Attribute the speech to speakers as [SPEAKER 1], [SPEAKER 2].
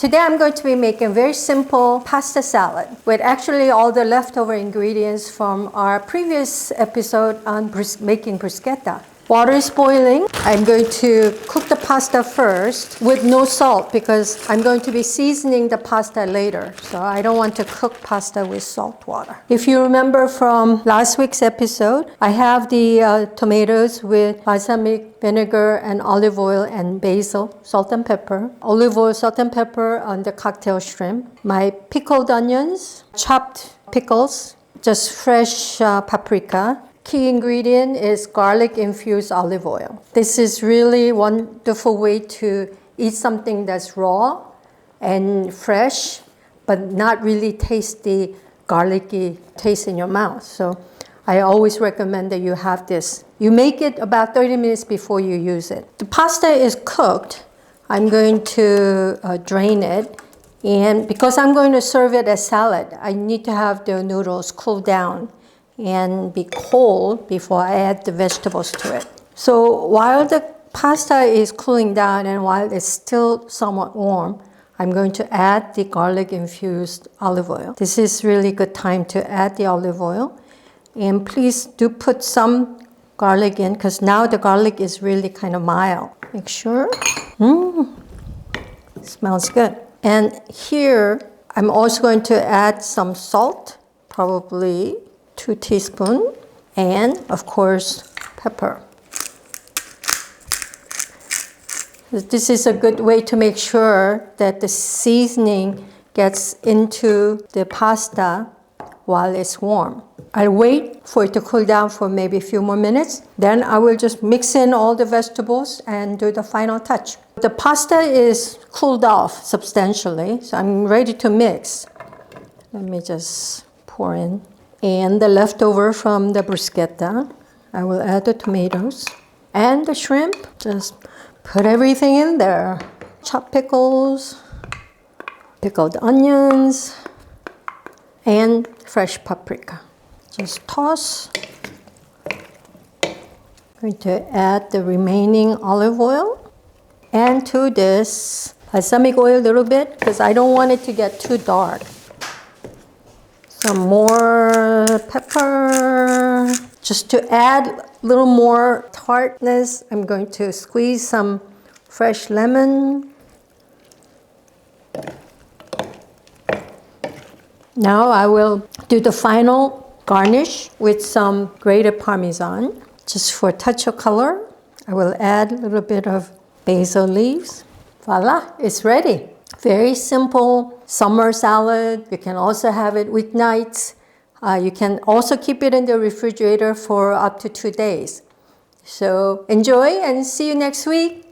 [SPEAKER 1] Today I'm going to be making a very simple pasta salad with actually all the leftover ingredients from our previous episode on making bruschetta. Water is boiling. I'm going to cook the pasta first with no salt because I'm going to be seasoning the pasta later. So I don't want to cook pasta with salt water. If you remember from last week's episode, I have the tomatoes with balsamic vinegar and olive oil and basil, salt and pepper. Olive oil, salt and pepper on the cocktail shrimp. My pickled onions, chopped pickles, just fresh paprika. Key ingredient is garlic infused olive oil. This is really wonderful way to eat something that's raw and fresh, but not really tasty, garlicky taste in your mouth. So I always recommend that you have this. You make it about 30 minutes before you use it. The pasta is cooked. I'm going to drain it. And because I'm going to serve it as salad, I need to have the noodles cool down and be cold before I add the vegetables to it. So while the pasta is cooling down and while it's still somewhat warm, I'm going to add the garlic infused olive oil. This is really good time to add the olive oil. And please do put some garlic in because now the garlic is really kind of mild. Make sure. Smells good. And here I'm also going to add some salt, probably 2 teaspoons, and of course, pepper. This is a good way to make sure that the seasoning gets into the pasta while it's warm. I'll wait for it to cool down for maybe a few more minutes. Then I will just mix in all the vegetables and do the final touch. The pasta is cooled off substantially, so I'm ready to mix. Let me just pour in. And the leftover from the bruschetta, I will add the tomatoes and the shrimp. Just put everything in there. Chopped pickles, pickled onions, and fresh paprika. Just toss. I'm going to add the remaining olive oil. And to this, balsamic oil a little bit because I don't want it to get too dark. Some more pepper. Just to add a little more tartness, I'm going to squeeze some fresh lemon. Now I will do the final garnish with some grated Parmesan. Just for a touch of color, I will add a little bit of basil leaves. Voila, it's ready. Very simple summer salad. You can also have it weeknights. You can also keep it in the refrigerator for up to 2 days. So enjoy and see you next week.